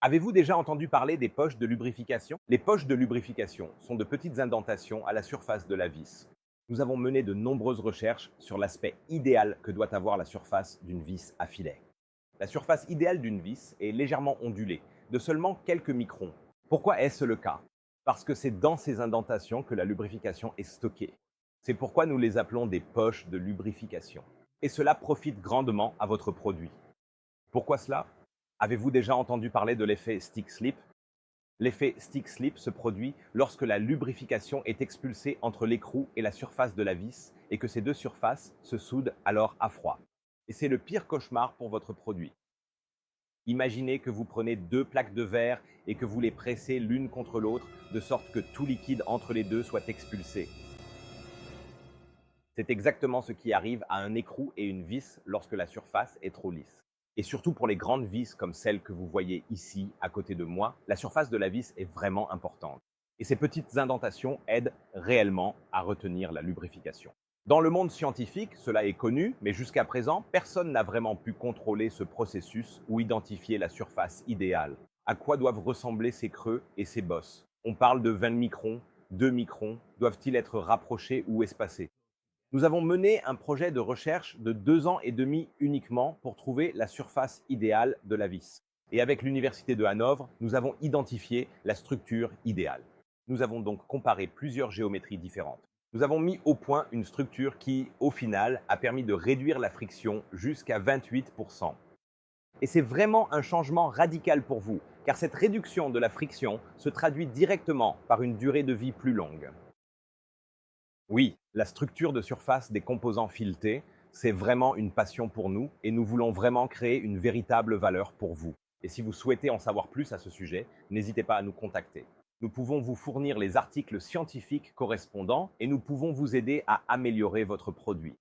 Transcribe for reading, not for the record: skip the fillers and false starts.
Avez-vous déjà entendu parler des poches de lubrification? Les poches de lubrification sont de petites indentations à la surface de la vis. Nous avons mené de nombreuses recherches sur l'aspect idéal que doit avoir la surface d'une vis à filet. La surface idéale d'une vis est légèrement ondulée, de seulement quelques microns. Pourquoi est-ce le cas? Parce que c'est dans ces indentations que la lubrification est stockée. C'est pourquoi nous les appelons des poches de lubrification. Et cela profite grandement à votre produit. Pourquoi cela? Avez-vous déjà entendu parler de l'effet stick-slip? L'effet stick-slip se produit lorsque la lubrification est expulsée entre l'écrou et la surface de la vis et que ces deux surfaces se soudent alors à froid. Et c'est le pire cauchemar pour votre produit. Imaginez que vous prenez deux plaques de verre et que vous les pressez l'une contre l'autre de sorte que tout liquide entre les deux soit expulsé. C'est exactement ce qui arrive à un écrou et une vis lorsque la surface est trop lisse. Et surtout pour les grandes vis comme celle que vous voyez ici à côté de moi, la surface de la vis est vraiment importante. Et ces petites indentations aident réellement à retenir la lubrification. Dans le monde scientifique, cela est connu, mais jusqu'à présent, personne n'a vraiment pu contrôler ce processus ou identifier la surface idéale. À quoi doivent ressembler ces creux et ces bosses? On parle de 20 microns, 2 microns, doivent-ils être rapprochés ou espacés? Nous avons mené un projet de recherche de 2 ans et demi uniquement pour trouver la surface idéale de la vis. Et avec l'Université de Hanovre, nous avons identifié la structure idéale. Nous avons donc comparé plusieurs géométries différentes. Nous avons mis au point une structure qui, au final, a permis de réduire la friction jusqu'à 28%. Et c'est vraiment un changement radical pour vous, car cette réduction de la friction se traduit directement par une durée de vie plus longue. Oui, la structure de surface des composants filetés, c'est vraiment une passion pour nous et nous voulons vraiment créer une véritable valeur pour vous. Et si vous souhaitez en savoir plus à ce sujet, n'hésitez pas à nous contacter. Nous pouvons vous fournir les articles scientifiques correspondants et nous pouvons vous aider à améliorer votre produit.